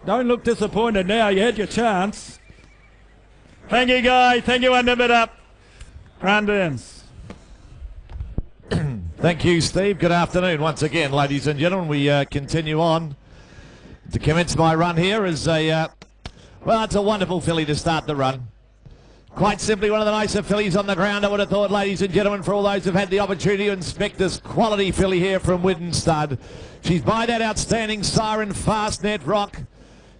Don't look disappointed now. You had your chance. Thank you, Guy. Thank you, Under Bit Up. Grandins. Thank you, Steve. Good afternoon once again, ladies and gentlemen. We continue on to commence my run here as a, well, it's a wonderful filly to start the run. Quite simply one of the nicer fillies on the ground, I would have thought, ladies and gentlemen, for all those who've had the opportunity to inspect this quality filly here from Widden Stud. She's by that outstanding Siren Fastnet Rock.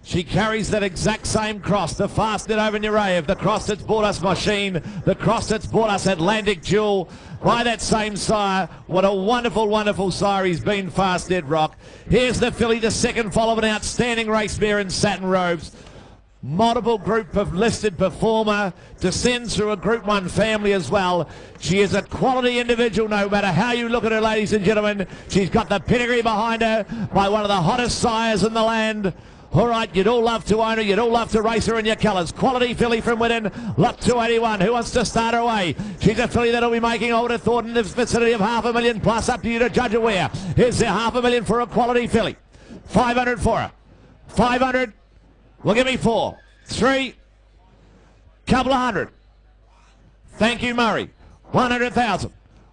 She carries that exact same cross, the Fastnet over Nerev, the cross that's brought us Machine, the cross that's brought us Atlantic Jewel, by that same sire. What a wonderful, wonderful sire he's been, Fastnet Rock. Here's the filly, the second foal of an outstanding race mare in satin robes. Multiple group of listed performer, descends through a Group 1 family as well. She is a quality individual no matter how you look at her, ladies and gentlemen. She's got the pedigree behind her by one of the hottest sires in the land. All right, you'd all love to own her, you'd all love to race her in your colours. Quality filly from Widden, lot 281. Who wants to start her away? She's a filly that'll be making, I would have thought, in the vicinity of $500,000 plus. Up to you to judge her where. Here's the $500,000 for a quality filly. 500 for her. 500. Well, give me 4, 3, couple of hundred. Thank you, Murray. 100,000.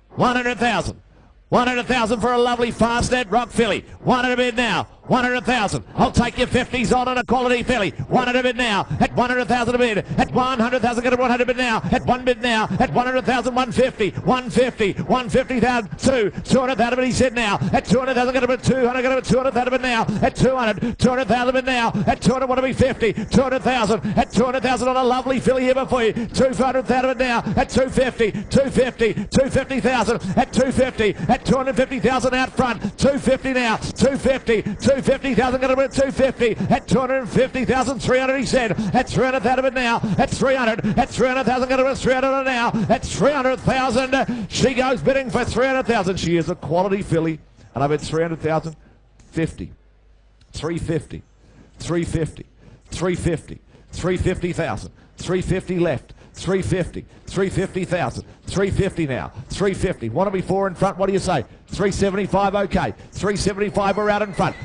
100,000. 100,000 for a lovely Fastnet Rock filly. 100 bid now. 100,000. I'll take your 50s on a quality filly. 100 bid now. At 100,000 a bid. At 100,000, get a 100 bid now. At 1 bid now. At 100,000, 150. 150. 150,000. 200,000 bid he said now. At 200,000, get a bid 200. Get a bid 200,000 bid now. At 200. 200,000 bid now. At 200, want to be 50. 200,000. At 200,000 on a lovely filly here before you. 200,000 bid now. At 250. 250. 250,000. At 250. At 250,000 out front. 250 now. 250. 250,000, going to win 250 at 250,000, 300 he said, at 300,000 of it now, at 300, at 300,000, going to win 300 now, at 300,000, she goes bidding for 300,000. She is a quality filly, and I bet 300,000, 50, 350, 350, 350, 350,000, 350 left. 350, 350,000, 350 now, 350. Want to be 4 in front? What do you say? 375, okay. 375, we're out in front.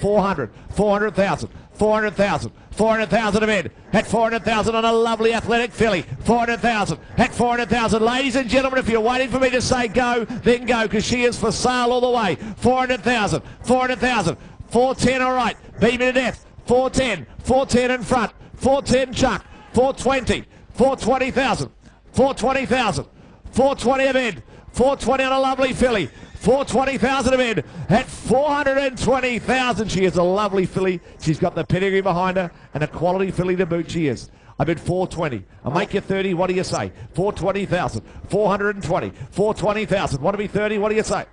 400, 400,000, 400,000, 400,000 a bid. At 400,000 on a lovely athletic filly. 400,000, at 400,000. Ladies and gentlemen, if you're waiting for me to say go, then go, because she is for sale all the way. 400,000, 400,000, 410, all right. Beat me to death. 410, 410 in front. 410 Chuck, 420. 420,000, 420,000, 420 a bid, 420 on a lovely filly, 420,000 a bid, at 420,000. She is a lovely filly. She's got the pedigree behind her and a quality filly to boot. She is. I bid 420. I'll make you 30. What do you say? 420,000, 420, 420,000. Want to be 30? What do you say?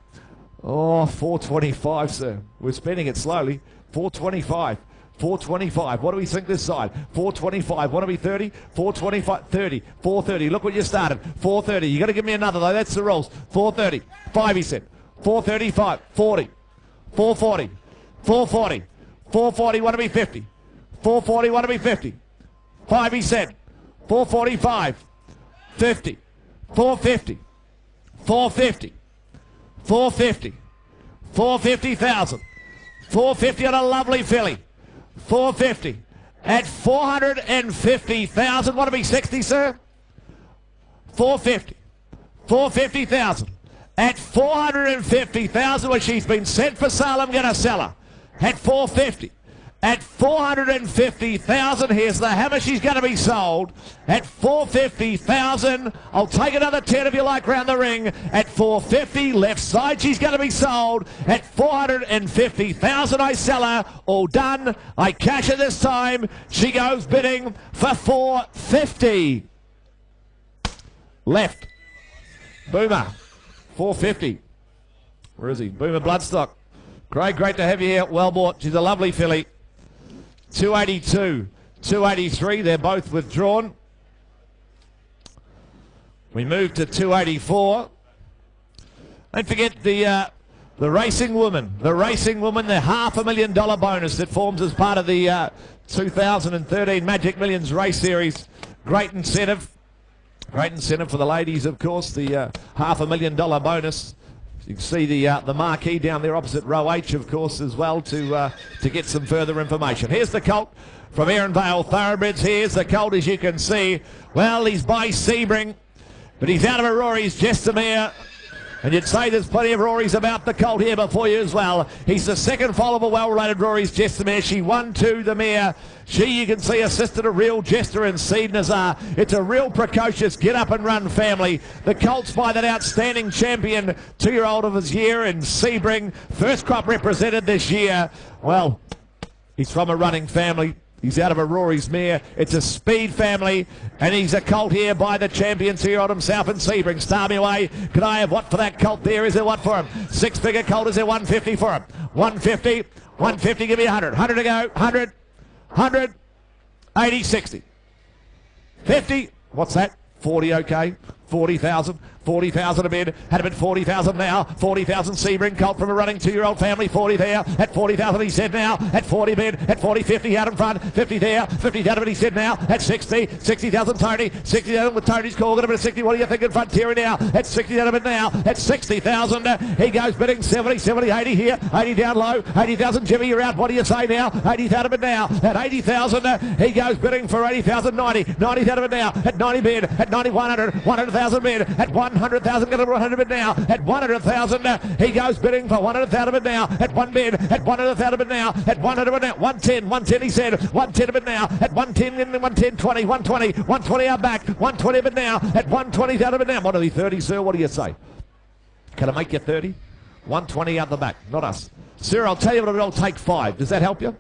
Oh, 425, sir. We're spending it slowly. 425. 425. What do we think this side? 425. Want to be 30? 425. 30. 430. Look what you started. 430. You got to give me another though. That's the rules. 430. 5 he said. 435. 40. 440. 440. 440. Want to be 50. 440. Want to be 50. 5 he said. 445. 50. 450. 450. 450. 450,000. 450 on a lovely filly. 450 at 450,000. Want to be 60, sir? 450. 450,000 at 450,000. Well, she's been sent for sale. I'm going to sell her at 450. At 450,000, here's the hammer. She's going to be sold at 450,000. I'll take another 10 if you like round the ring. At 450, left side, she's going to be sold at 450,000. I sell her. All done. I cash her this time. She goes bidding for 450. Left. Boomer. 450. Where is he? Boomer Bloodstock. Great to have you here. Well bought. She's a lovely filly. 282, 283, they're both withdrawn. We move to 284. Don't forget the racing woman, the $500,000 bonus that forms as part of the 2013 Magic Millions Race Series. Great incentive for the ladies, of course, the $500,000 bonus. You can see the marquee down there opposite row H, of course, as well, to get some further information. Here's the colt from Ehrenvale Thoroughbreds. Here's the colt, as you can see. Well, he's by Sebring, but he's out of a Rory's Gestamere. And you'd say there's plenty of Rory's about the colt here before you as well. He's the second foal of a well-rated Rory's Gestamere. She won to the mare. She, you can see, assisted a real Jester and Seed Nazar. It's a real precocious get-up-and-run family. The colt's by that outstanding champion, 2-year-old of his year in Sebring. First crop represented this year. Well, he's from a running family. He's out of a Rory's mare. It's a speed family, and he's a colt here by the champion 2-year-old himself in Sebring. Star me away. Can I have what for that colt there? Is there what for him? 6-figure colt. Is there 150 for him? 150. 150. Give me 100. 100 to go. 100. 100. 80. 60. 50. What's that? 40. Okay. 40,000. 40,000 a bid. Had a bid 40,000 now. 40,000 Sebring colt from a running 2-year-old family. 40 there. At 40,000 he said now. At 40 bid. At 40, 50 out in front. 50 there. 50 down a bid he said now. At 60. 60,000 Tony. 60,000 with Tony's call. Got a bit of 60. What do you think in Frontier now? At 60 down a bid now. At 60,000. He goes bidding 70, 70, 80 here. 80 down low. 80,000 Jimmy. You're out. What do you say now? 80,000 a bid now. At 80,000 he goes bidding for 80,000. 90. 90,000 a bid now. At 90 bid. At 90, 100. 100,000 bid. At 100,000. Got a 100 bid now. At 100,000 he goes bidding for 100,000 bid now. At 1 bid. At 100,000 bid now. At 100 bid now. 110. 110 he said. 110 bid now. At 110 in 110. 20. 120. 120 out back. 120 bid now. At 120,000 bid now. What are the 30, sir? What do you say? Can I make you 30? 120 out the back. Not us. Sir, I'll tell you what, I'll take 5. Does that help you?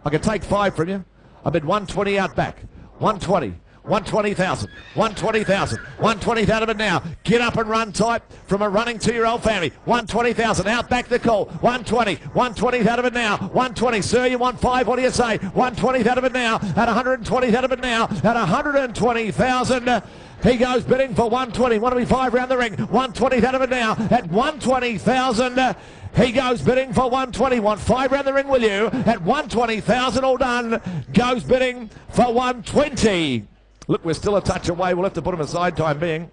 I can take 5 from you. I bid 120 out back. 120. 120,000, 120,000, 120,000 now. Get up and run type from a running 2-year-old family. 120,000 out back the call. 120, 120,000 now. 120, sir, you want 5? What do you say? 120,000 now. At 120,000 now. At 120,000. He goes bidding for 120. 125 round the ring. 120,000 now. At 120,000. He goes bidding for 120. Want 5 round the ring, will you? At 120,000, all done. Goes bidding for 120. Look, we're still a touch away. We'll have to put him aside time being.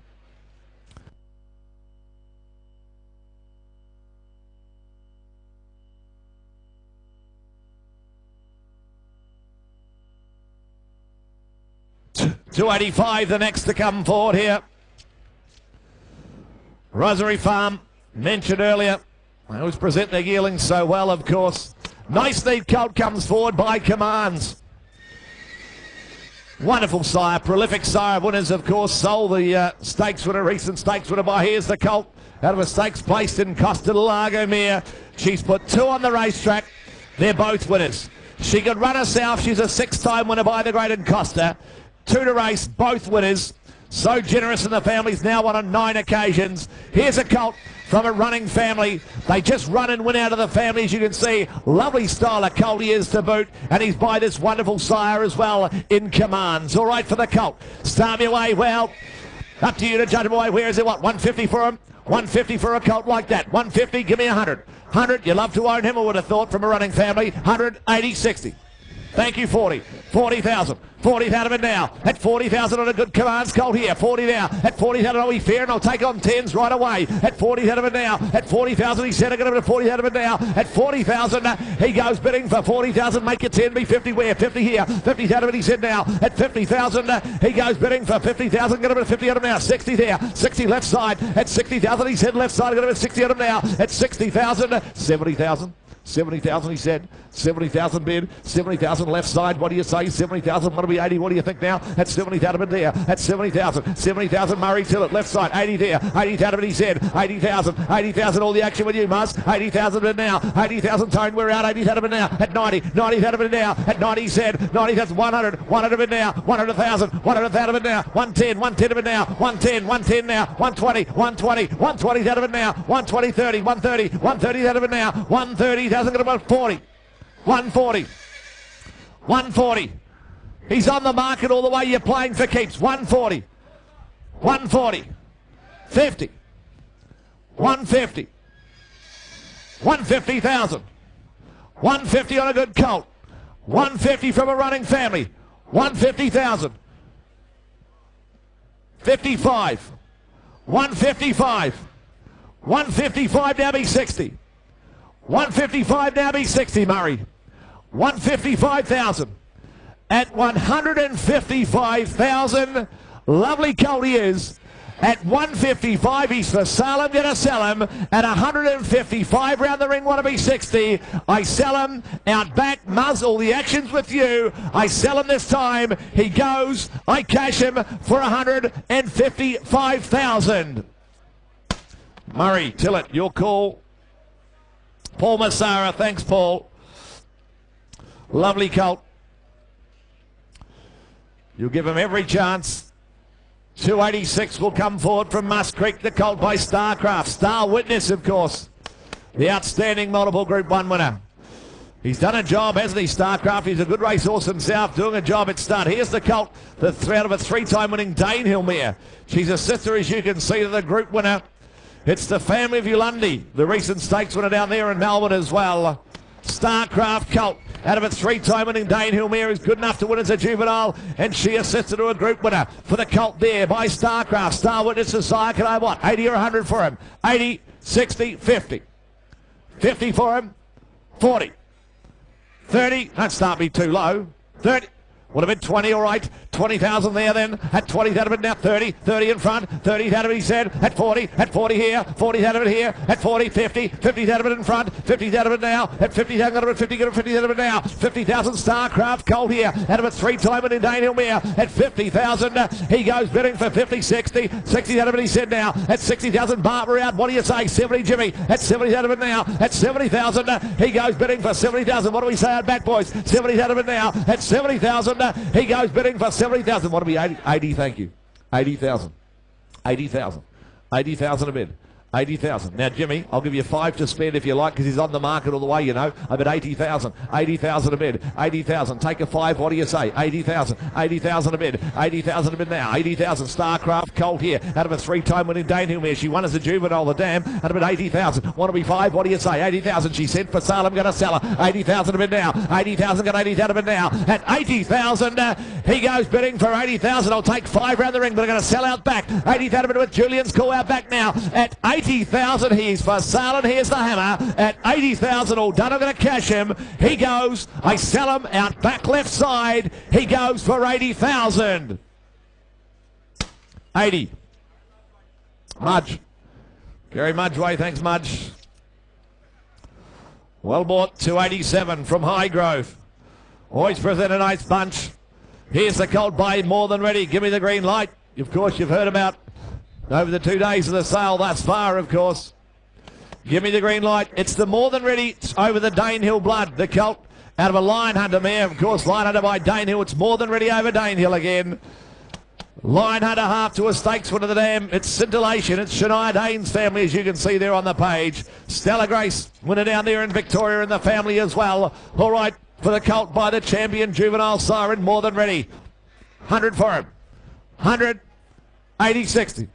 $285, the next to come forward here. Rosary Farm, mentioned earlier. I always present their yearlings so well, of course. Nice neat colt comes forward by Commands. Wonderful sire, prolific sire of winners, of course. Sold the stakes winner, recent stakes winner by. Here's the colt out of a stakes placed in Costa del Lago Mare. She's put 2 on the racetrack. They're both winners. She could run herself. She's a 6-time winner by the Great Costa. 2 to race, both winners. So generous in the family's now won on 9 occasions. Here's a colt from a running family. They just run and win out of the family, as you can see. Lovely style of colt he is to boot, and he's by this wonderful sire as well in Commands. All right for the colt. Start me away. Well, up to you to judge him away. Where is it? What, 150 for him? 150 for a colt like that. 150, give me 100. 100, you love to own him, I would have thought, from a running family. 100, 80, 60. Thank you, 40. 40,000. 40,000 now. At 40,000 on a good Commands colt here. 40 now. At 40,000, are we fair? And I'll take on 10s right away. At 40,000 now. At 40,000, he said, I'm going to 40,000 now. At 40,000, he goes bidding for 40,000. Make it 10, be 50 where? 50 here. 50,000, he said now. At 50,000, he goes bidding for 50,000. Going to be 50 out of now. 60 there. 60 left side. At 60,000, he said left side. Going to be 60 out of now. At 60,000, 70,000. 70,000, he said. 70,000 bid. 70,000 left side. What do you say? 70,000. Want to be 80? What do you think now? At 70,000 bid there. At 70,000. 70,000 Murray Tillett. Left side. 80 there. 80,000 he said. 80,000. 80,000. All the action with you, Muzz. 80,000 bid now. 80,000 Tone. We're out. 80,000 bid now. At 90. 90,000 bid now. At 90 he said. 90,000. 100. 100 bid now. 100,000. 100,000 bid now. 110. 110 bid now. 110. 110 now. 120. 120. 120,000 bid now. 120. 30. 130. 130,000 bid now. 130,000. Going to about 40. 140. 140. He's on the market all the way. You're playing for keeps. 140. 140. 50. 150. 150,000. 150 on a good colt. 150 from a running family. 150,000. 55. 155. 155 now be 60. 155 now be 60, Murray. 155,000. At 155,000, lovely colt he is. At 155, he's for sale. I'm going to sell him. At 155 round the ring, want to be 60. I sell him out back. Muzzle, the action's with you. I sell him this time. He goes. I cash him for 155,000. Murray, Tillett, your call. Paul Massara, thanks, Paul. Lovely colt. You'll give him every chance. 286 will come forward from Musk Creek, the colt by Starcraft. Star Witness, of course, the outstanding multiple Group 1 winner. He's done a job, hasn't he, Starcraft? He's a good racehorse himself, doing a job at stud. Here's the colt, the out of a three-time winning Danehill mare. She's a sister, as you can see, to the Group winner. It's the family of Yearling, the recent stakes winner down there in Melbourne as well. Starcraft colt. Out of a three-time winning Danehill mare is good enough to win as a juvenile, and she assisted to a group winner for the colt there by Starcraft. Star Witness Desire, can I what? 80 or 100 for him? 80, 60, 50. 50 for him. 40. 30. Don't start me too low. 30. Would have been 20, all right. 20,000 there then. At 20, that'd have been now 30. 30 in front. 30, that'd have been, he said. At 40. At 40 here. 40, that'd have been here. At 40, 50. 50, that'd have been in front. 50, that'd have been now. At 50, that'd have been 50. 50, that'd have been now. 50,000 Starcraft colt here. Out of a three-time winning Danehill mare. At 50,000, he goes bidding for 50, 60. 60, that'd have been, he said now. At 60,000, Barbara out. What do you say? 70, Jimmy. At 70, that'd have been now. At 70,000, he goes bidding for 70,000. What do we say out back, boys? 70, that'd have been now. At 70,000, he goes bidding for 70,000. What do we 80? 80, thank you. 80,000. 80,000. 80,000 a bid. 80,000. Now, Jimmy, I'll give you 5 to spend if you like, because he's on the market all the way, you know. I bet 80,000. 80,000 a bid. 80,000. Take a 5. What do you say? 80,000. 80,000 a bid. 80,000 a bid now. 80,000. Starcraft colt here. Out of a three-time winning Danehill mare. She won as a juvenile, the dam. Out of 80,000. Want to be 5? What do you say? 80,000. She sent for sale. I'm going to sell her. 80,000 a bid now. 80,000. Got 80,000 a bid now. At 80,000, he goes bidding for 80,000. I'll take 5 round the ring, but I'm going to sell out back. 80,000 a bid with Julian's call out back now. At 80,000, he's for sale, and here's the hammer. At 80,000, all done. I'm going to cash him. He goes. I sell him out back left side. He goes for 80,000. 80. Mudge. Gary Mudgeway, thanks, Mudge. Well bought, 287 from Highgrove. Always present a nice bunch. Here's the colt by More Than Ready. Give me the green light. Of course, you've heard about over the 2 days of the sale thus far, of course. Give me the green light. It's the More Than Ready over the Danehill Blood. The colt out of a Lion Hunter mare. Of course, Lion Hunter by Danehill. It's More Than Ready over Danehill again. Lion Hunter half to a stakes winner of the dam. It's Scintillation. It's Shania Dane's family, as you can see there on the page. Stella Grace, winner down there in Victoria, and the family as well. All right, for the colt by the champion juvenile siren, More Than Ready. 100 for him. 100, 80, 60.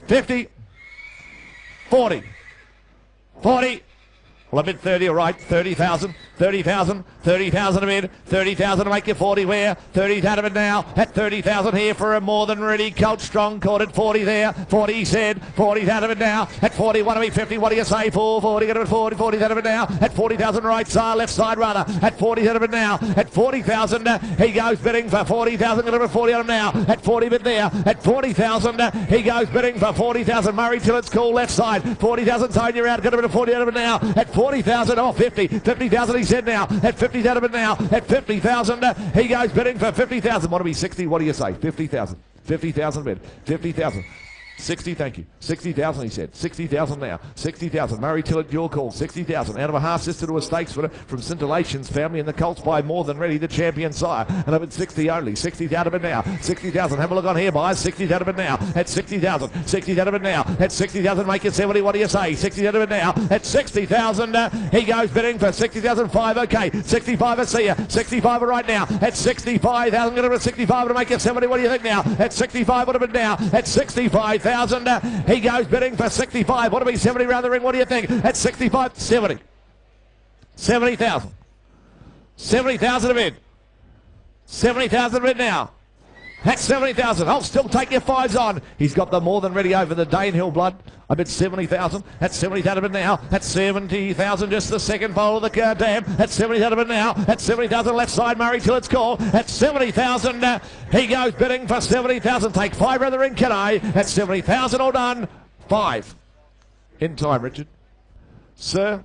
50, 40, 40, well, a bid 30, all right, 30,000, 30,000, 30,000 a bid, 30,000 to make you 40 where, 30,000 a bid now, at 30,000 here for a More Than Ready colt, strong caught at 40 there, 40 he said, 40,000 a bid now, at 40, want to be 50, what do you say, 40, get a bid 40, 40,000 a bid now, at 40,000 right side, left side rather, at 40,000 a bid now, at 40,000 he goes bidding for 40,000, get a bid 40 on him now, at 40 bid there, at 40,000 he goes bidding for 40,000, Murray Tillett's call left side, 40,000 Tony out, get a bid of 40 out of it now, at 40,000, oh 50, 50,000 he said now, at 50,000 of it now, at 50,000 he goes bidding for 50,000, want to be 60, what do you say, 50,000, 50,000 bid, 50,000. 60, thank you. 60,000, he said. 60,000 now. 60,000. Murray Tillett, your call. 60,000. Out of a half sister to a stakes winner from Scintillation's family, and the colts by More Than Ready, the champion sire. And I'm at 60 only. 60,000 of it now. 60,000. Have a look on here, boys. 60,000 of it now. At 60,000. 60,000 of it now. At 60,000, make it 70. What do you say? 60,000 of it now. At 60,000, he goes bidding for 60,005. Okay. 65, I see you. 65 right now. At 65,000, going to 65 to make it 70. What do you think now? At 65, what of it now? At 65,000, he goes bidding for 65. What do we 70 round the ring? What do you think? At 65, 70. 70,000. 70,000 a bid. 70,000 a bid now. at 70,000. I'll still take your fives on. He's got them more than ready over the Danehill blood. I bid 70,000. At 70,000 now. At 70,000, just the second bowl of the dam. At 70,000 now. At 70,000, left side Murray till it's called. At 70,000, he goes bidding for 70,000. Take five rather in, can I? At 70,000, all done. Five. In time, Richard. Sir,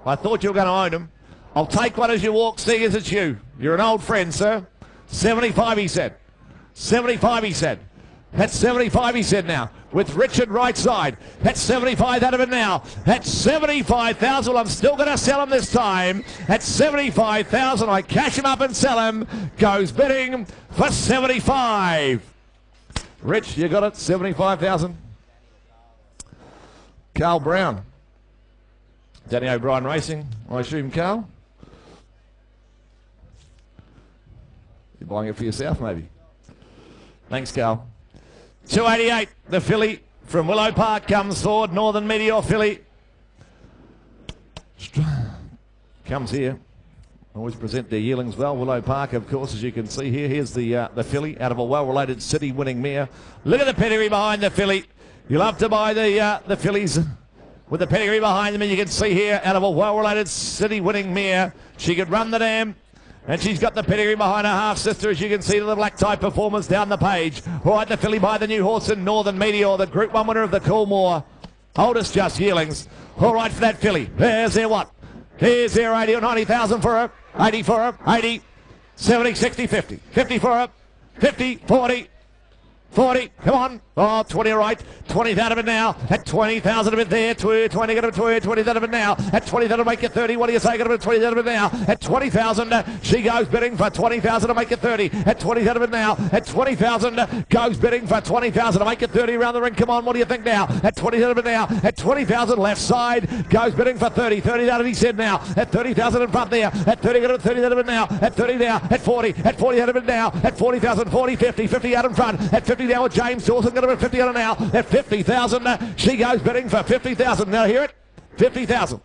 I thought you were going to own him. I'll take one as you walk, seeing as it's you. You're an old friend, sir. 75, he said. 75, he said. That's 75, he said now. With Richard right side. That's 75 out of it now. That's 75,000. I'm still going to sell him this time. At 75,000, I cash him up and sell him. Goes bidding for 75. Rich, you got it. 75,000. Carl Brown. Danny O'Brien Racing, I assume, Carl. You're buying it for yourself, maybe. Thanks, Carl. 288, the filly from Willow Park comes forward. Northern Meteor filly comes here. Always present their yearlings well. Willow Park, of course, as you can see here. Here's the filly out of a well-related city-winning mare. Look at the pedigree behind the filly. You love to buy the fillies with the pedigree behind them, and you can see here out of a well-related city-winning mare. She could run the dam. And she's got the pedigree behind her half-sister, as you can see, to the black-tie performers down the page. All right, the filly by the new horse in Northern Meteor, the Group 1 winner of the Coolmore. Oldest just yearlings. All right for that filly. There's their what? Here's their 80 or 90,000 for her. 80 for her. 80, 70, 60, 50. 50 for her. 50, 40. 40, come on. Oh, 20 right. 20 out of it now. At 20,000 of it there. 20 out of it. 20 out of it now. At 20,000 to make it 30. What do you say? Got 20 out of it now. At 20,000, she goes bidding for 20,000 to make it 30. At 20 out of it now. At 20,000, goes bidding for 20,000 to make it 30 around the ring. Come on, what do you think now? At 20 out of it now. At 20,000, left side, goes bidding for 30. 30 out of it, he said now. At 30,000 in front there. At 30 out of it, 30 out of it now. At 30 now. At 40. At 40 out of it now. At 40,000, 40, 50. 50 out in front. At 50 now with James Dawson. Got him at 50 out of now. At 50,000, she goes bidding for 50,000. Now hear it? 50,000.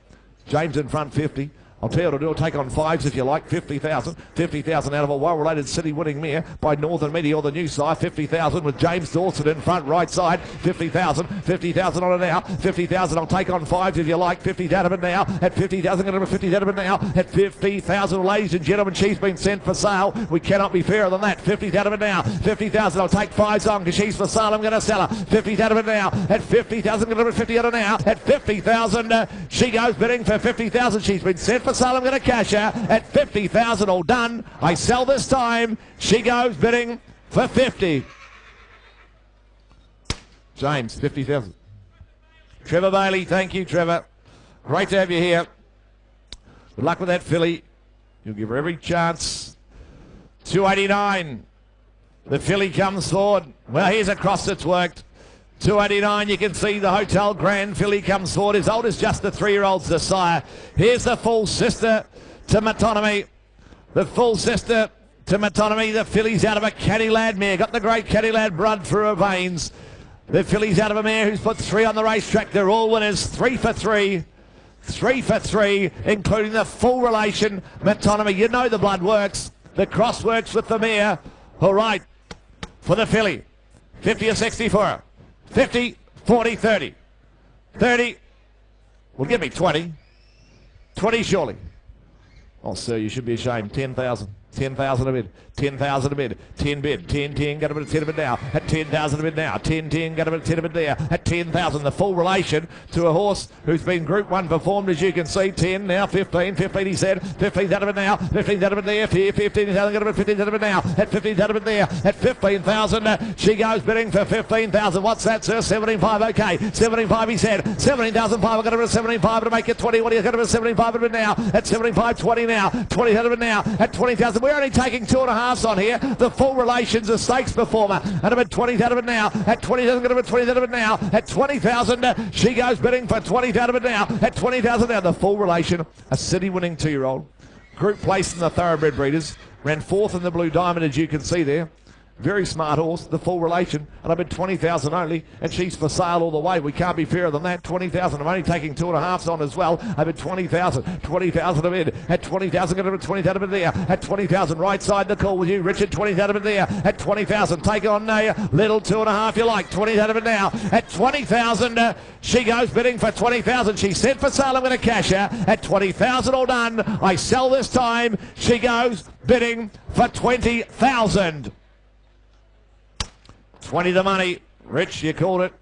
James in front, 50. I'll tell you what I'll do. I'll take on fives if you like. 50,000. 50,000 out of a well-related city-winning mare by Northern Meteor, the new side. 50,000 with James Dawson in front, right side. 50,000. 50,000 on it now. 50,000. I'll take on fives if you like. 50 out of it now. At 50,000. Going to 50 out of it now. At 50,000, ladies and gentlemen, she's been sent for sale. We cannot be fairer than that. 50 out of it now. 50,000. I'll take fives on because she's for sale. I'm going to sell her. 50 out of it now. At 50,000. Going to 50 out of it now. At 50,000, she goes bidding for 50,000. She's been sent for sale. I'm going to cash her at 50,000. All done. I sell this time. She goes bidding for 50. James, 50,000. Trevor Bailey, thank you, Trevor. Great to have you here. Good luck with that filly. You'll give her every chance. 289. The filly comes forward. Well, here's a cross that's worked. 289, you can see the Hotel Grand filly comes forward. His oldest just the 3-year-old's the sire. Here's the full sister to Metonymy. The full sister to Metonymy. The filly's out of a Caddy Lad mare. Got the great Caddy Lad blood through her veins. The filly's out of a mare who's put 3 on the racetrack. They're all winners. 3 for 3. 3 for 3, including the full relation Metonymy. You know the blood works. The cross works with the mare. All right, for the filly. 50 or 60 for her. 50, 40, 30. 30. Well, give me 20. 20 surely. Oh, sir, you should be ashamed. 10,000. 10,000 a bid. 10,000 a bid. 10 bid. 10, 10, got a bit of 10 a bid now. At 10,000 a bid now. 10, 10, got a bit of 10 a bid there. At 10,000, the full relation to a horse who's been Group 1 performed, as you can see. 10, now 15. 15, he said. 15 out of it now. 15 out of it there. 15,000, got a bit of 15 out of it now. At 15 out of it there. At 15,000, she goes bidding for 15,000. What's that, sir? 75, okay. 75, he said. 17,500, got a bit of 75 to make it 20. What do you got a bit of 75 of it now? At 75, 20 now. 20 out of it now. At 20,000. We're only taking 2.5s on here. The full relation's a stakes performer. And about 20 out of it now. At 20,000, got about 20 out of it now. At 20,000, she goes bidding for 20 out of it now. At 20,000 now, the full relation, a city-winning 2-year-old. Group placed in the Thoroughbred Breeders. Ran 4th in the Blue Diamond, as you can see there. Very smart horse, the full relation, and I bid 20,000 only, and she's for sale all the way. We can't be fairer than that. 20,000. I'm only taking 2.5s on as well. I bid 20,000. 20,000 a bid. At 20,000, going to bid 20,000 a bid there. At 20,000, right side the call with you, Richard. 20,000 a bid there. At 20,000, take it on now. Little 2.5 you like. 20,000 a bid now. At 20,000, she goes bidding for 20,000. She said for sale. I'm going to cash her. At 20,000 all done. I sell this time. She goes bidding for 20,000. 20 the money. Rich, you called it.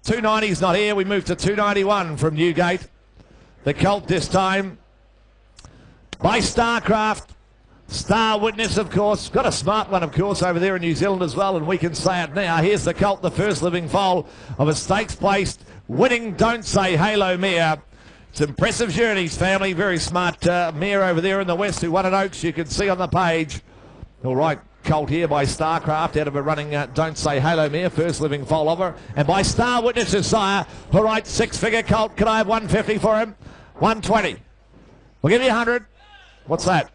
290's not here. We move to 291 from Newgate. The colt this time by Starcraft. Star Witness, of course. Got a smart one, of course, over there in New Zealand as well, and we can say it now. Here's the colt, the first living foal of a stakes-placed winning Don't Say Halo mare. It's impressive journeys, family. Very smart mare over there in the west who won at Oaks. You can see on the page. All right. Colt here by Starcraft out of a running Don't Say Halo mare, first living foal of her. And by Star Witnesses, sire. All right, 6-figure colt. Can I have 150 for him? 120. We'll give you 100. What's that?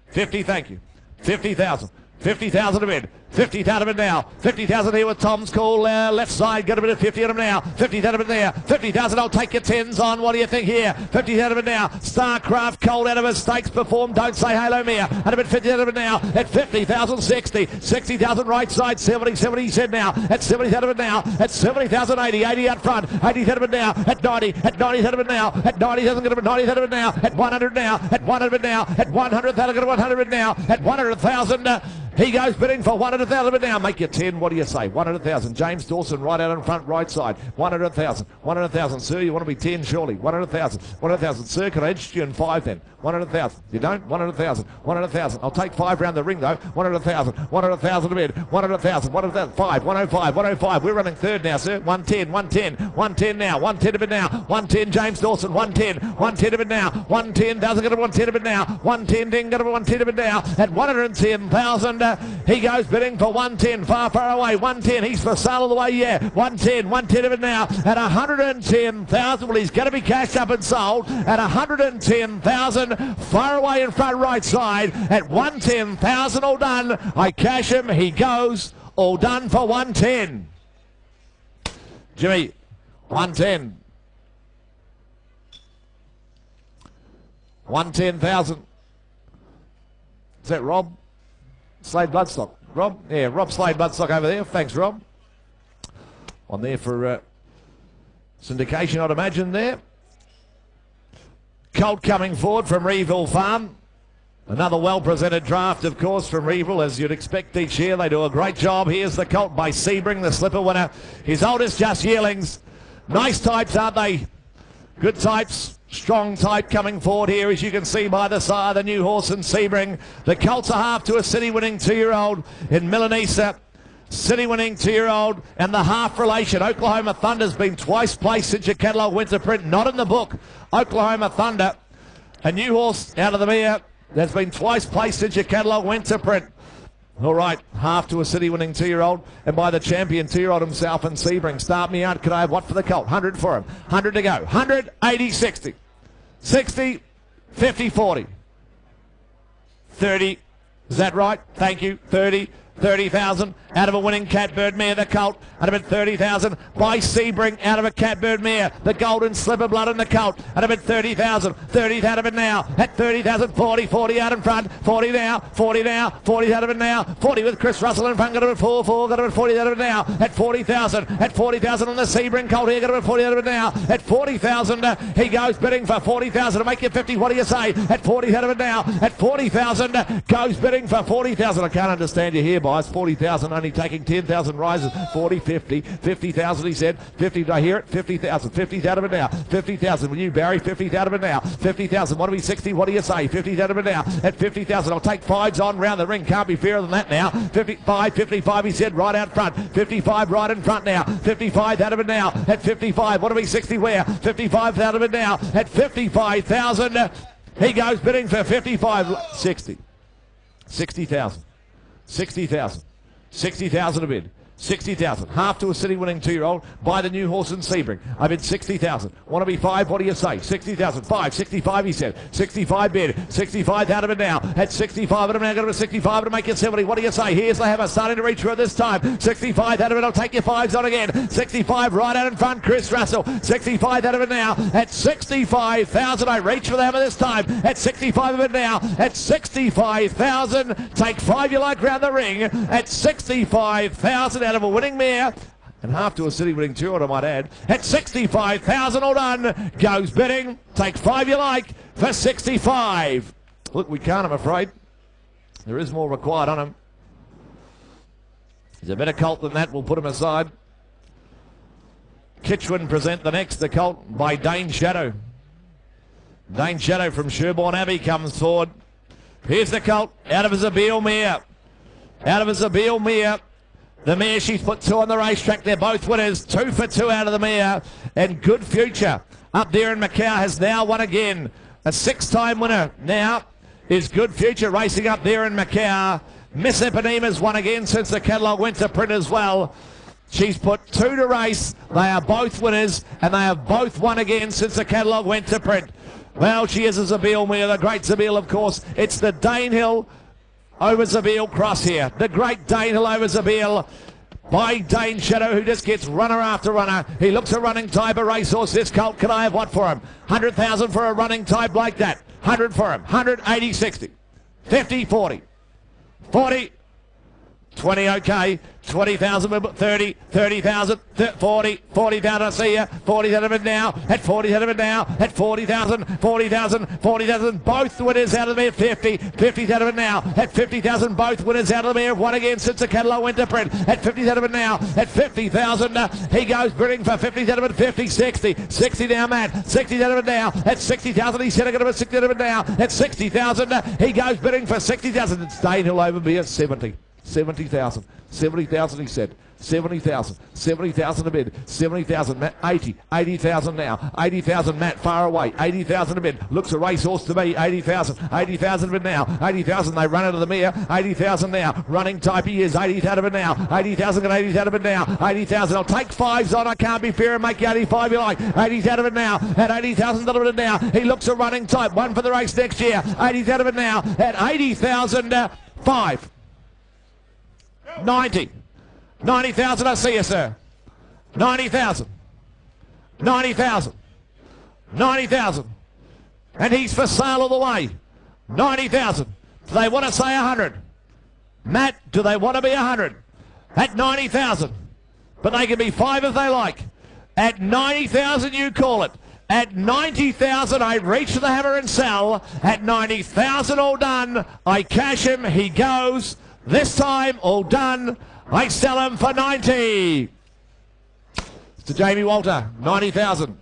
50, thank you. 50,000. 50,000 a bid. 50,000 a bid now. 50,000 here with Tom's call. Left side, get a bit of 50 on him now. 50,000 a bid there. 50,000, I'll take your 10s on. What do you think here? 50,000 a bid now. Starcraft, cold out of his stakes, performed. Don't Say Halo mare. And a bit 50,000 a bid now. At 50,000, 60. 60,000 right side, 70, 70 he said now. At 70,000 a bid now. At 70,000, 80. 80 out front. 80,000 a bid now. At 90. At 90,000 a bid now. At 90,000, get a bid 90,000 a bid now. At 100 now. At 100 a bid now. At 100,000, get a 100 a bid now. At 100,000, he goes bidding for 100,000 a bid now. Make your 10. What do you say? 100,000. James Dawson right out in front, right side. 100,000. 100,000. Sir, you want to be 10 surely. 100,000. 100,000. Sir, can I edge you in 5 then? 100,000. You don't? 100,000. 100,000. I'll take 5 round the ring though. 100,000. 100,000 a bid. 100,000. 100,000. 5. 105. 105. We're running third now, sir. 110. 110. 110 now. 110 a bid now. 110 James Dawson. 110. 110 a bid now. 110,000. Got a 110 a bid now. 110 ding. Got a 110 a bid now. At 110,000. He goes bidding for 110. Far, far away. 110. He's for sale all the way. Yeah. 110. 110 a bid now. At 110,000. Well, he's going to be cashed up and sold. At 110,000. Far away in front, right side. At 110,000. All done. I cash him. He goes. All done for 110. Jimmy. 110. 110,000. Is that Rob? Slade Bloodstock. Rob? Yeah, Rob Slade Bloodstock over there. Thanks, Rob. On there for syndication, I'd imagine there. Colt coming forward from Reeville Farm. Another well-presented draft, of course, from Reeville, as you'd expect each year. They do a great job. Here's the Colt by Sebring, the slipper winner. His oldest just yearlings. Nice types, aren't they? Good types. Strong type coming forward here, as you can see by the side, the new horse in Sebring. The Colts are half to a city-winning 2-year-old in Milanesa. City-winning 2-year-old and the half relation. Oklahoma Thunder's been twice placed since your catalogue went to print. Not in the book. Oklahoma Thunder, a new horse out of the mare, that's been twice placed since your catalogue went to print. All right, half to a city-winning 2-year-old, and by the champion 2-year-old himself in Sebring. Start me out. Could I have what for the Colt? 100 for him. 100 to go. 100, 80, 60. 60, 50, 40. 30. Is that right? Thank you. 30. 30,000 out of a winning Catbird mare, the Colt, and about 30,000 by Sebring out of a Catbird mare, the Golden Slipper Blood and the Colt, and about 30,000, 30 out of it now, at 30,000, 40, 40 out in front, 40 now, 40 now, 40 out of it now, 40 with Chris Russell in front, got about 4, got about 40 out of it now, at 40,000 on the Sebring Colt here, got about 40 out of it now, at 40,000, he goes bidding for 40,000 to make you 50, what do you say, at 40 out of it now, at 40,000, goes bidding for 40,000, I can't understand you here, buys 40,000, only taking 10,000 rises, 40, 50, 50,000 he said, 50, did I hear it? 50,000, 50 out of it now, 50,000, will you Barry, 50 out of it now, 50,000, what do we 60, what do you say, 50 out of it now, at 50,000, I'll take 5s on round the ring, can't be fairer than that now, 55, 55 he said, right out front, 55 right in front now, 55 out of it now, at 55, what do we 60 where, 55 out of it now, at 55,000, he goes bidding for 55, 60, 60,000. 60,000. 60,000 a bid. 60,000. Half to a city winning 2-year-old by the new horse in Sebring. I bid 60,000. Want to be 5? What do you say? 60,000. 5. 65, he said. 65 bid. 65 out of it now. At 65, I'm now going to 65 to make it 70. What do you say? Here's the hammer starting to reach for it this time. 65 out of it. I'll take your 5s on again. 65 right out in front. Chris Russell. 65 out of it now. At 65,000. I reach for the hammer this time. At 65 of it now. At 65,000. Take 5 you like round the ring. At 65,000 out of a winning mare. And half to a city winning 2-year-old, I might add. At 65,000, all done. Goes bidding. Take 5 you like for 65. Look, we can't, I'm afraid. There is more required on him. He's a better colt than that. We'll put him aside. Kitchwin present the next. The colt by Dane Shadow. Dane Shadow from Sherborne Abbey comes forward. Here's the colt out of his Zabeel mare. Out of his Zabeel mare. The mare, she's put 2 on the racetrack. They're both winners. 2 for 2 out of the mare. And Good Future up there in Macau has now won again. A 6-time winner now is Good Future racing up there in Macau. Miss Eponima's won again since the catalogue went to print as well. She's put 2 to race. They are both winners, and they have both won again since the catalogue went to print. Well, she is a Zabeel mare, the great Zabeel, of course. It's the Danehill over Zabeel cross here. The great Danehill over Zabeel by Dane Shadow, who just gets runner after runner. He looks a running type of racehorse. This colt, can I have what for him? 100,000 for a running type like that. 100 for him. 100, 80, 60. 50, 40. 40. 20, okay. 20,000, 30, 30,000, 40, 40,000, I see you. 40,000 of it now. At 40,000 of it now. At 40,000, 40,000, 40,000. Both winners out of the mare. 50, 50,000 of it now. At 50,000, both winners out of the mare. One again since the catalogue went to print. At 50,000 of it now. At 50,000, he goes bidding for 50,000 of it. 50, 60. 60 now, Matt. 60,000 of it now. At 60,000, he said, I'm going to 60,000 of it now. At 60,000, he goes bidding for 60,000. It's Danehill over me at 70. 70,000. 70,000, he said. 70,000. 70,000 a bid. 70,000, Matt. 80. 80,000 now. 80,000, Matt, far away. 80,000 a bid. Looks a racehorse to me. 80,000. 80,000 a bid now. 80,000, they run out of the mare. 80,000 now. Running type he is. 80,000 a bid now. 80,000 and 80,000 a bid now. 80,000. I'll take 5s on. I can't be fair and make you 85 you like. 80,000 a bid now. At 80,000 a bid now. He looks a running type. One for the race next year. 80,000 a bid now. At 80,000, 5. 90. 90,000, I see you, sir. 90,000. 90,000. 90,000. And he's for sale all the way. 90,000. Do they want to say 100? Matt, do they want to be 100? At 90,000. But they can be 5 if they like. At 90,000, you call it. At 90,000, I reach for the hammer and sell. At 90,000, all done. I cash him. He goes. This time, all done. I sell him for 90. To Jamie Walter, 90,000.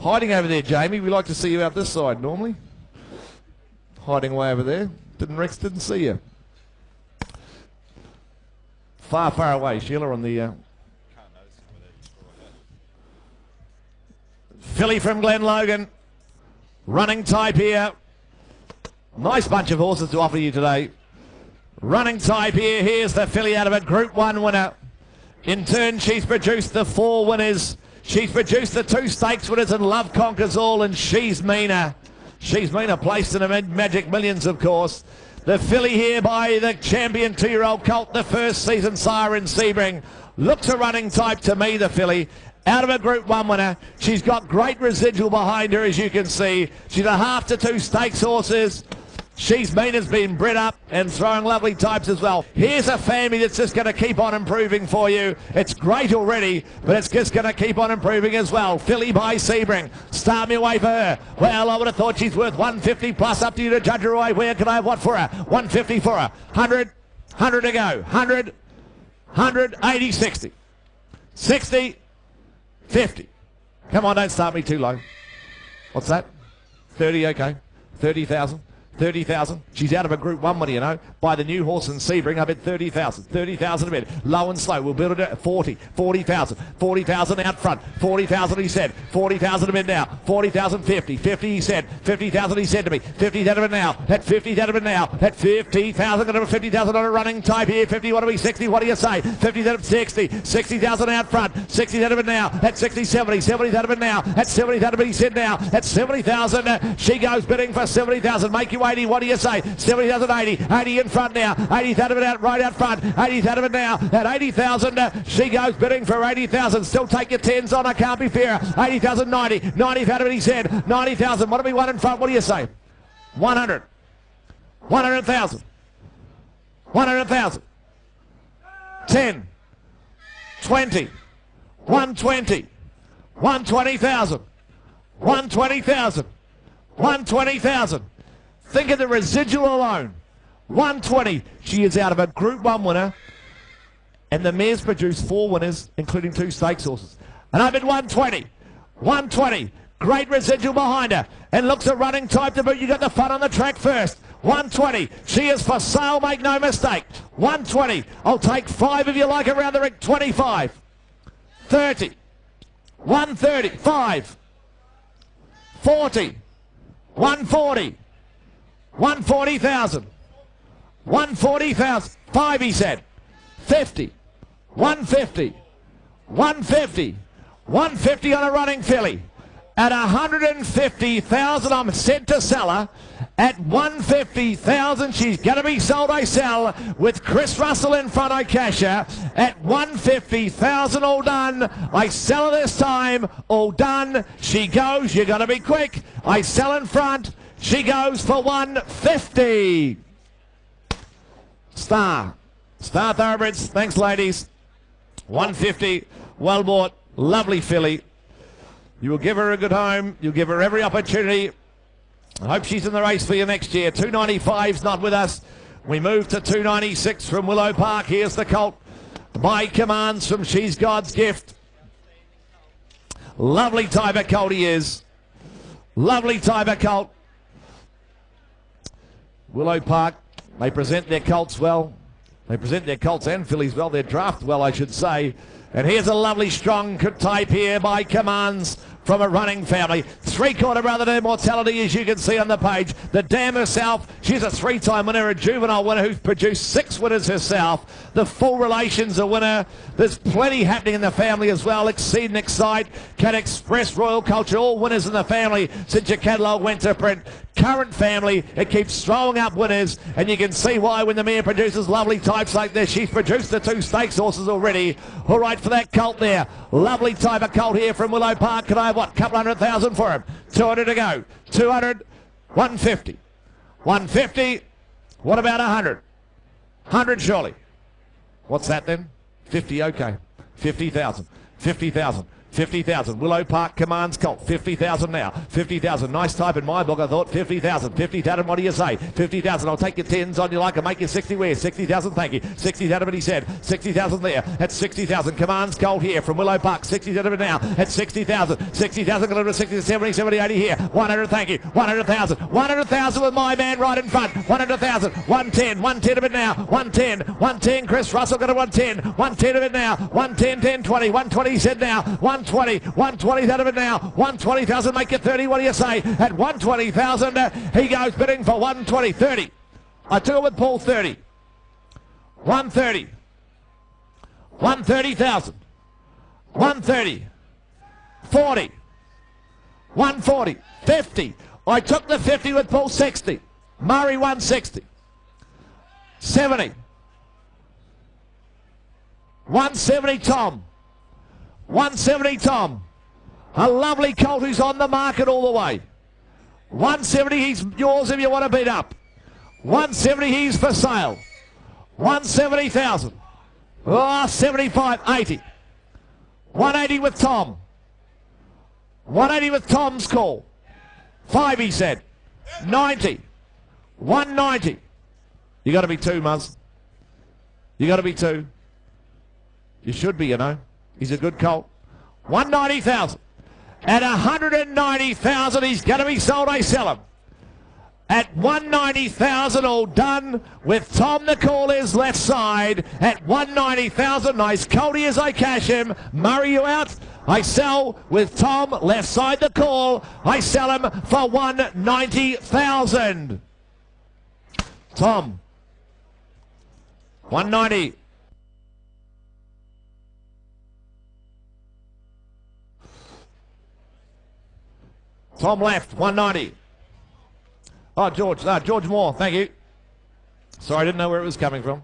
Hiding over there, Jamie. We like to see you out this side normally. Hiding away over there. Rex didn't see you. Far, far away, Sheila, on the... filly from Glen Logan. Running type here. Nice bunch of horses to offer you today. Running type here. Here's the filly out of it. Group 1 winner. In turn, she's produced the 4 winners. She's produced the 2 stakes winners, and Love Conquers All, and She's Meaner. She's Meaner placed in the Magic Millions, of course. The filly here by the champion 2-year-old colt, the first season sire in Sebring. Looks a running type to me, the filly. Out of a Group 1 winner. She's got great residual behind her, as you can see. She's a half to 2 stakes horses. She's Meaner's been bred up and throwing lovely types as well. Here's a family that's just going to keep on improving for you. It's great already, but it's just going to keep on improving as well. Filly by Sebring. Start me away for her. Well, I would have thought she's worth 150 plus. Up to you to judge her away. Where can I have what for her? 150 for her. 100. 100 to go. 100. 100. 80. 60. 60. 50. Come on, don't start me too low. What's that? 30, okay. 30,000. 30,000. She's out of a Group 1 winner, you know, by the new horse in Sebring. I bet 30,000. 30,000 a bit. Low and slow. We'll build it at 40. 40,000. 40,000 out front. 40,000 he said. 40,000 a bit now. 40,000, 50. 50 he said. 50,000 he said to me. 50,000 a bit now. At 50,000 a bit now. At 50,000. Got 50,000 on a running type here. 50, what do we, 60? What do you say? 50,000, 60. 60,000 out front. 60,000 a bit now. At 60, 70. 70,000 a bit now. At 70,000 a bit he said now. At 70,000. She goes bidding for 70,000. Make you 80. What do you say? 70,000, 80. 80 in front now. 80,000 of it out, right out front. 80,000 of it now. At 80,000, she goes bidding for 80,000. Still take your 10s on. I can't be fair. 80,000, 90. 90,000 of it he said. 90,000. What do we want in front? What do you say? 100. 100,000. 100,000. 10. 20. 120. 120,000. 120,000. 120,000. Think of the residual alone. 120. She is out of a Group 1 winner. And the mare's produced 4 winners, including 2 stakes horses. And I bid 120. 120. Great residual behind her. And looks a running type to boot. You got the fun on the track first. 120. She is for sale, make no mistake. 120. I'll take 5 if you like around the ring. 25. 30. 130. 5. 40. 140. 140,000. 140,000. 5 he said. 50. 150. 150. 150 on a running filly. At 150,000 I'm set to sell her. At 150,000 she's going to be sold, I sell. With Chris Russell in front, I cash her. At 150,000 all done. I sell her this time. All done. She goes. You're going to be quick. I sell in front. She goes for 150. Star Thoroughbreds. Thanks, ladies. 150. Well bought. Lovely filly. You will give her a good home. You'll give her every opportunity. I hope she's in the race for you next year. 295's not with us. We move to 296 from Willow Park. Here's the colt. By commands from She's God's Gift. Lovely type of colt he is. Lovely type of colt. Willow Park, they present their colts well. They present their colts and fillies well. They draft well, I should say. And here's a lovely strong type here by commands from a running family. 3/4 brother to Immortality, as you can see on the page. The dam herself, she's a 3-time winner, a juvenile winner who's produced 6 winners herself. The full relation's a winner. There's plenty happening in the family as well. Exceed and Excite, Cat Express, Royal Culture, all winners in the family since your catalogue went to print. Current family, it keeps throwing up winners, and you can see why when the mare produces lovely types like this. She's produced the 2 stakes horses already. All right, for that colt there. Lovely type of colt here from Willow Park. Can I have what? Couple 100,000 for him. 200 to go. 200, 150. 150. What about 100? 100 surely. What's that then? 50, okay. 50,000. 50,000. 50,000. Willow Park commands colt. 50,000 now. 50,000. Nice type in my book, I thought. 50,000. 50,000. What do you say? 50,000. I'll take your 10s on you like and make you 60 where? 60,000. Thank you. 60,000 but he said. 60,000 there. At 60,000. Commands colt here from Willow Park. 60,000 now. At 60,000. 60,000. Going to 60, 70, 70, 80 here. 100. Thank you. 100,000. 100,000 with my man right in front. 100,000. 110. 110 of it now. 110. 110. Chris Russell got a 110. 110 of it now. 110. 10, 20. 120 he said now. 120, 120 out of it now. 120,000, make it 30. What do you say? At 120,000, he goes bidding for 120, 30. I took it with Paul, 30. 130. 130,000. 130. 40. 140. 50. I took the 50 with Paul, 60. Murray, 160. 70. 170, Tom. 170 Tom. A lovely colt who's on the market all the way. 170, he's yours if you want to beat up. 170, he's for sale. 170,000. Oh, 75, 80. 180 with Tom. 180 with Tom's call. 5, he said. 90. 190. You got to be 2, Muzz. You got to be 2. You should be, you know. He's a good colt. 190,000. At 190,000, he's going to be sold. I sell him. At 190,000 all done with Tom the call is left side at 190,000. Nice Cody as I cash him. Murray, you out? I sell with Tom left side the call. I sell him for 190,000. Tom, 190. Tom left, 190. Oh, George. No, George Moore. Thank you. Sorry, I didn't know where it was coming from.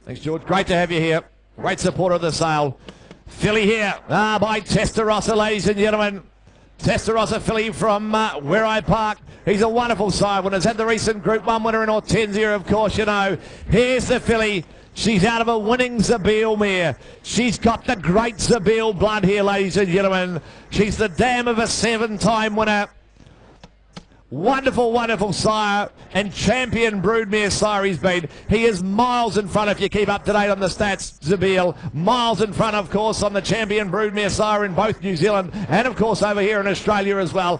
Thanks, George. Great to have you here. Great supporter of the sale. Filly here by Testarossa, ladies and gentlemen. Testarossa filly from where I park. He's a wonderful side winner. Has had the recent Group 1 winner in Hortensia, of course, you know. Here's the filly. She's out of a winning Zabeel mare. She's got the great Zabeel blood here, ladies and gentlemen. She's the dam of a 7-time winner. Wonderful, wonderful sire and champion broodmare sire he's been. He is miles in front if you keep up to date on the stats, Zabeel. Miles in front, of course, on the champion broodmare sire in both New Zealand and, of course, over here in Australia as well.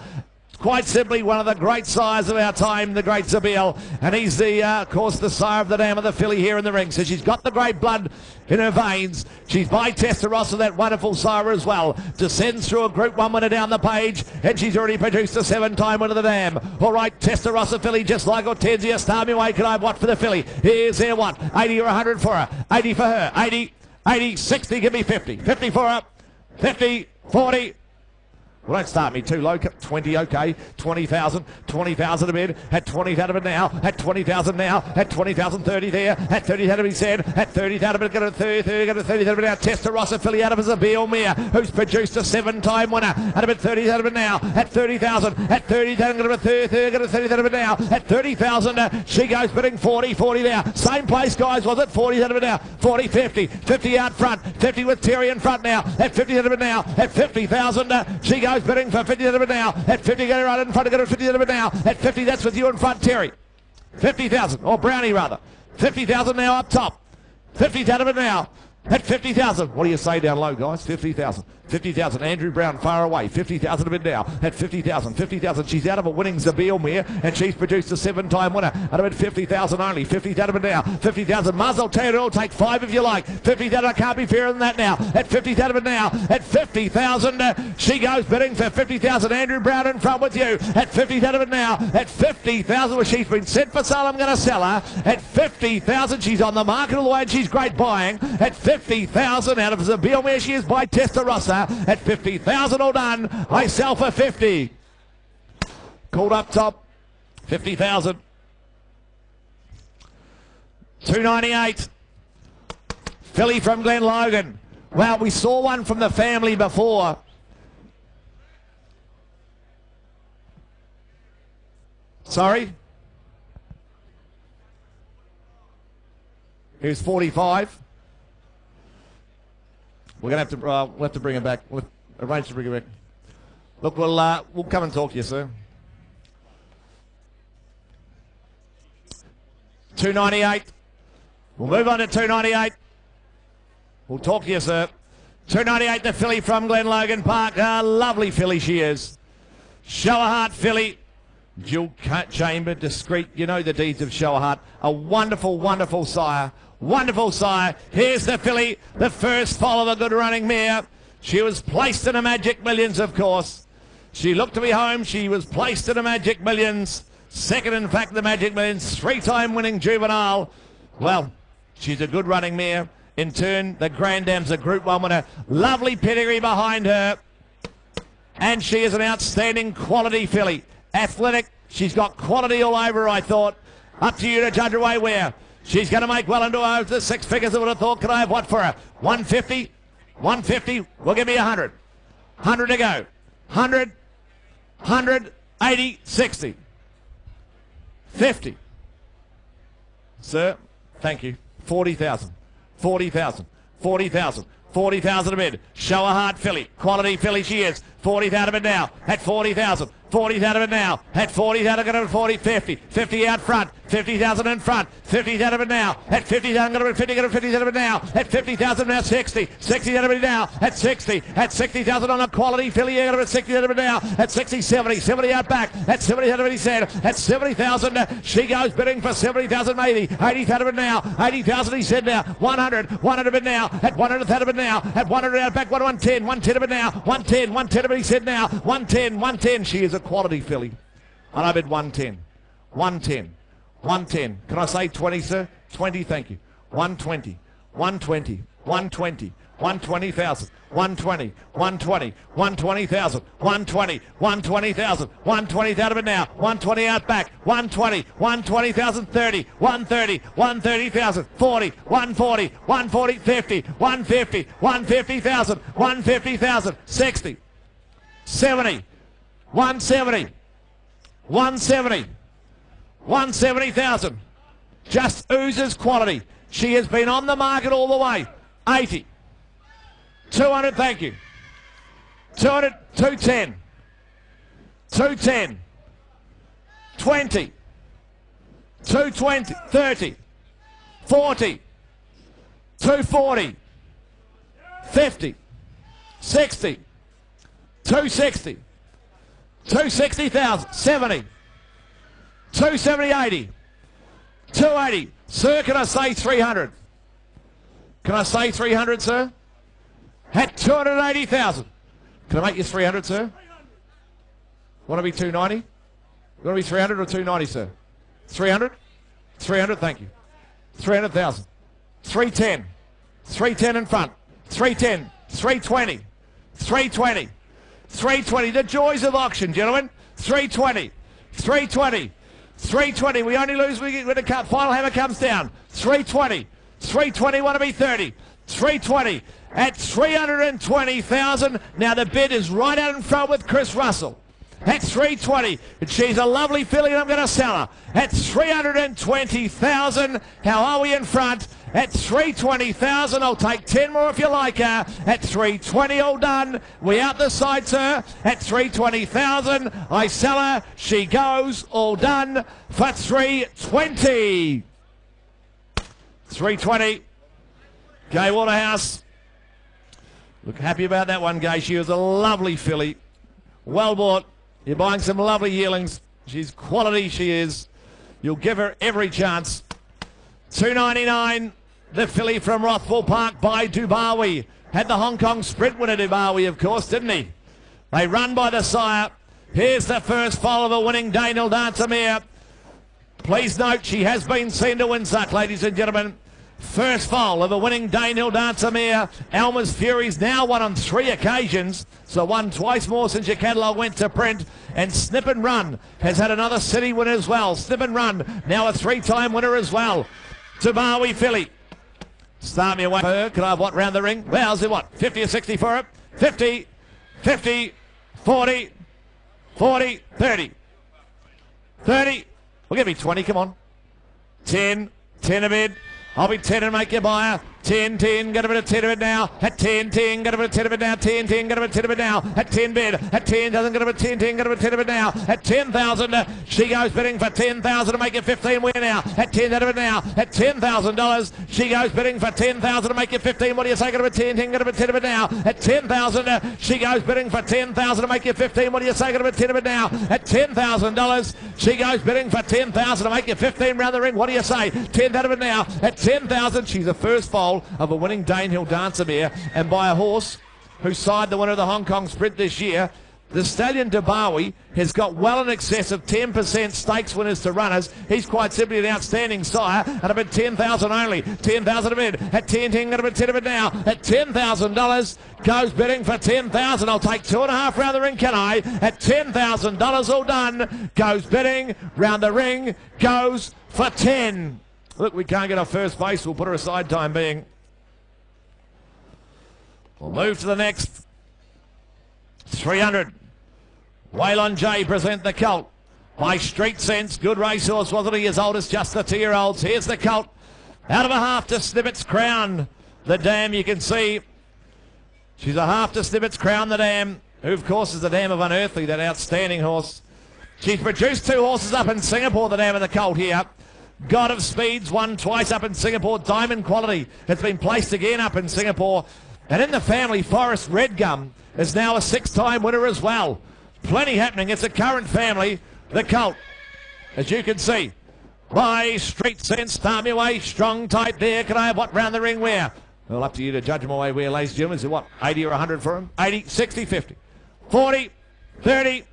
Quite simply, one of the great sires of our time, the great Zabeel. And he's the, of course, the sire of the dam of the filly here in the ring. So she's got the great blood in her veins. She's by Testarossa, that wonderful sire as well. Descends through a Group 1 winner down the page. And she's already produced a 7-time winner of the dam. All right, Testarossa filly, just like Hortensia. Star me away, can I have what for the filly? Here's their what? 80 or 100 for her. 80 for her. 80, 80, 60, give me 50. 50 for her. 50, 40. Well, don't start me too low. 20, okay. 20,000. 20,000 a bid. At 20,000 a bid now. At 20,000 now. At 20,000, 30 there. At 30,000 a bid said. At 30,000 a bid. Got a 30, got a 30,000 a bid now. Testarossa filly out of Zabeel mare, who's produced a 7-time winner. At about 30,000 a bid now. At 30,000. At 30,000. Got a 30, got a 30,000 a bid now. At 30,000. She goes bidding 40, 40 there. Same place, guys, was it? 40,000 a bid now. 40, 50. 50 out front. 50 with Terry in front now. At 50,000 a bid now. At 50,000. She goes bidding for 50,000 a bid now. At 50, get her right in front. Get her 50,000 a bid now. At 50, that's with you in front, Terry. 50,000, or Brownie rather. 50,000 now up top. 50,000 a bid now. At 50,000. What do you say down low, guys? 50,000. 50,000. Andrew Brown far away. 50,000 a bid now. At 50,000. 50,000. She's out of a winning Zabeel mare, and she's produced a 7-time winner. At about 50,000 only. 50,000 a bid now. 50,000. Muzz, I'll tell you, it'll take 5 if you like. 50,000. I can't be fairer than that now. At 50,000 a bid now. At 50,000. She goes bidding for 50,000. Andrew Brown in front with you. At 50,000 a bid now. At 50,000. Well, she's been sent for sale. I'm going to sell her. At 50,000. She's on the market all the way, and she's great buying. At 50,000 out of Zabeel mare, she is by Testarossa. At 50,000 all done. I sell for 50. Called up top. 50,000. 298. Filly from Glen Logan. Wow, we saw one from the family before. Sorry? Here's 45. We're going to we'll have to bring him back. We'll arrange to bring him back. Look, we'll come and talk to you, sir. 298. We'll move on to 298. We'll talk to you, sir. 298, the filly from Glen Logan Park. Lovely filly she is. Show a heart filly. Dual chamber, discreet. You know the deeds of Show a Heart. A wonderful, wonderful sire. Wonderful sire. Here's the filly, the first foal of a good running mare. She was placed in a Magic Millions, of course. She looked to be home. She was placed in a Magic Millions. Second, in fact, the Magic Millions. 3-time winning juvenile. Well, she's a good running mare. In turn, the Grand Dam's a Group 1 winner. Lovely pedigree behind her. And she is an outstanding quality filly. Athletic. She's got quality all over her, I thought. Up to you to judge her way where. She's going to make well into the 6 figures, I would have thought. Can I have what for her? 150? 150? Well, give me 100. 100 to go. 100, 100, 80, 60. 50. Sir, thank you. 40,000. 40,000. 40,000. 40,000 a bid. Show a heart filly. Quality filly she is. 40,000 a bid now. At 40,000. 40,000 a bid now. At 40,000, going to 40, 50. 50 out front. 50,000 in front. 50,000 of it now. At 50,000, going to 50, going to 50,000 of it now. At 50,000 now, 60. 60,000 of it now. At 60. At 60,000 on a quality filly. Going to 60,000 of it now. At 60, 70. 70 out back. At 70,000 of it, he said. At 70,000, she goes bidding for 70,000 maybe. 80,000 of it now. 80,000 he said now. 100. 100 of it now. At 100,000 of it now. At 100 out back. 110. 110 of it now. 110. 110 of it he said now. 110. 110. She is a quality filly. And I bid 110. 110. 110. Can I say 20, sir? 20, thank you. 120. 120. 120. 120,000. 120. 120. 120,000. 120. 120,000. 120 out of it now. 120 out back. 120. 120,000. 30. 130. 130,000. 40. 140. 140. 50. 150. 150,000. 150,000. 60. 70. 170. 170. 170,000. Just oozes quality. She has been on the market all the way. 80. 200, thank you. 200, 210. 210. 20. 220. 30. 40. 240. 50. 60. 260. 260,000. 70. 270, 80. 280. Sir, can I say 300? Can I say 300, sir? At 280,000. Can I make you 300, sir? Want to be 290? You want to be 300 or 290, sir? 300? 300, thank you. 300,000. 310. 310 in front. 310. 320. 320. 320. The joys of auction, gentlemen. 320. 320. 320. We only lose when the final hammer comes down. 320. 320. Want to be 30. 320. At 320,000. Now the bid is right out in front with Chris Russell. At 320. She's a lovely filly and I'm going to sell her. At 320,000. How are we in front? At 320,000. I'll take 10 more if you like her. At 320, all done. We out the side, sir. At 320,000. I sell her. She goes. All done for 320. 320. Gay Waterhouse. Look happy about that one, Gay. She was a lovely filly. Well bought. You're buying some lovely yearlings. She's quality, she is. You'll give her every chance. $2.99. The filly from Rothwell Park by Dubawi. Had the Hong Kong sprint winner Dubawi, of course, didn't he? They run by the sire. Here's the first foal of a winning Daniel Dantamere. Please note she has been seen to win such, ladies and gentlemen. First foal of a winning Danehill Dantamere. Alma's Fury's now won on 3 occasions, so won twice more since your catalogue went to print. And Snip and Run has had another city win as well. Snip and Run, now a 3-time winner as well. Tabawi filly. Start me away for her. Can I have what round the ring? Well, is it what? 50 or 60 for her? 50, 50, 40, 40, 30. 30. Well, give me 20, come on. 10, 10 a bid. I'll be 10 and make you buyer. 10, 10, get a bit of 10 of it now. At 10, 10, get a bit of 10 of it now. 10, 10, get a bit of 10 of it now. At 10 bid. At 10, doesn't get a bit of 10, 10, get a bit of 10 of it now. At 10,000, she goes bidding for 10,000 to make it 15 win now. At 10 out of it now. At $10,000, she goes bidding for 10,000 to make it 15. What do you say? Get a bit of 10, 10, get a bit of 10 of it now. At 10,000, she goes bidding for 10,000 to make it 15. What do you say? Get a bit of 10 of it now. At $10,000, she goes bidding for 10,000 to make it 15 round the ring. What do you say? 10 out of it now. At 10,000, she's the first foal of a winning Danehill Dantamere, and by a horse who side the winner of the Hong Kong Sprint this year. The stallion Dubawi has got well in excess of 10% stakes winners to runners. He's quite simply an outstanding sire, and a bid 10,000 only. 10,000 a bid. At 10, 10, got a bid 10 of it now. At $10,000, goes bidding for 10,000. I'll take 2.5 round the ring, can I? At $10,000, all done. Goes bidding round the ring, goes for 10. Look, we can't get our first base. We'll put her aside time being. We'll move to the next. 300. Waylon J present the colt. By Street Sense, good racehorse, wasn't he? As old as just the 2-year-olds. Here's the colt. Out of a half to Snibbett's Crown. The dam, you can see. She's a half to Snibbett's Crown, the dam. Who, of course, is the dam of Unearthly, that outstanding horse. She's produced 2 horses up in Singapore, the dam of the colt here. God of Speeds, won twice up in Singapore. Diamond Quality has been placed again up in Singapore. And in the family, Forest Redgum is now a 6-time winner as well. Plenty happening. It's a current family. The colt, as you can see, by Street Sense, Storm Your Way, strong, tight there. Can I have what round the ring where? Well, up to you to judge them away where, ladies and gentlemen. Is it what, 80 or 100 for him? 80, 60, 50, 40, 30,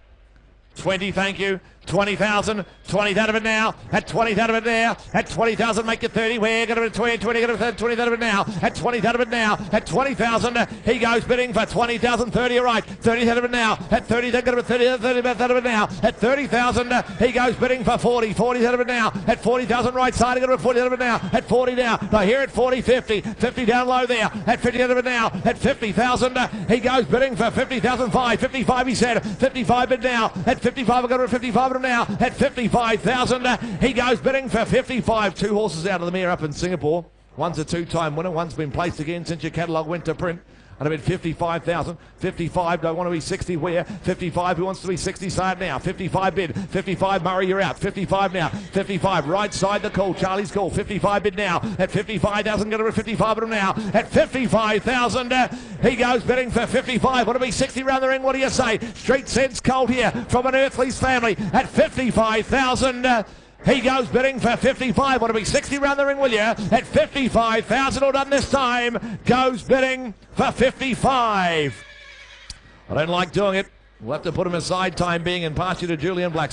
20, thank you. 20,000, 20 out of it now. At 20 out of it there. At 20,000, make it 30. We're going to 20, 20, 20 out of it now. At 20 out of it now. At 20,000, he goes bidding for 20,000, 30, all right. 30 out of it now. At 30, they're going to 30 out of it now. At 30,000, he goes bidding for 40. 40 out of it now. At 40,000, right side, he's going to 40 out of it now. At 40 now. Now here at 40, 50. 50 down low there. At 50 out of it now. At 50,000, he goes bidding for 50,000, 55 he said. 55 bid now. At 55, we're going to 55 now. At 55,000, he goes bidding for 55. 2 horses out of the mare up in Singapore. One's a 2-time winner. One's been placed again since your catalogue went to print. And I bid 55,000. 55, don't want to be 60 where? 55, who wants to be 60, say it now. 55 bid. 55, Murray, you're out. 55 now. 55, right side the call. Charlie's call. 55 bid now. At 55,000, going to 55 of them now. At 55,000, he goes bidding for 55. Want to be 60 round the ring? What do you say? Street Sense Colt here from an Earthly's family. At 55,000, he goes bidding for 55. Want to be 60 round the ring, will you? At 55,000, all done this time. Goes bidding for 55. I don't like doing it. We'll have to put him aside, time being, and pass you to Julian Black.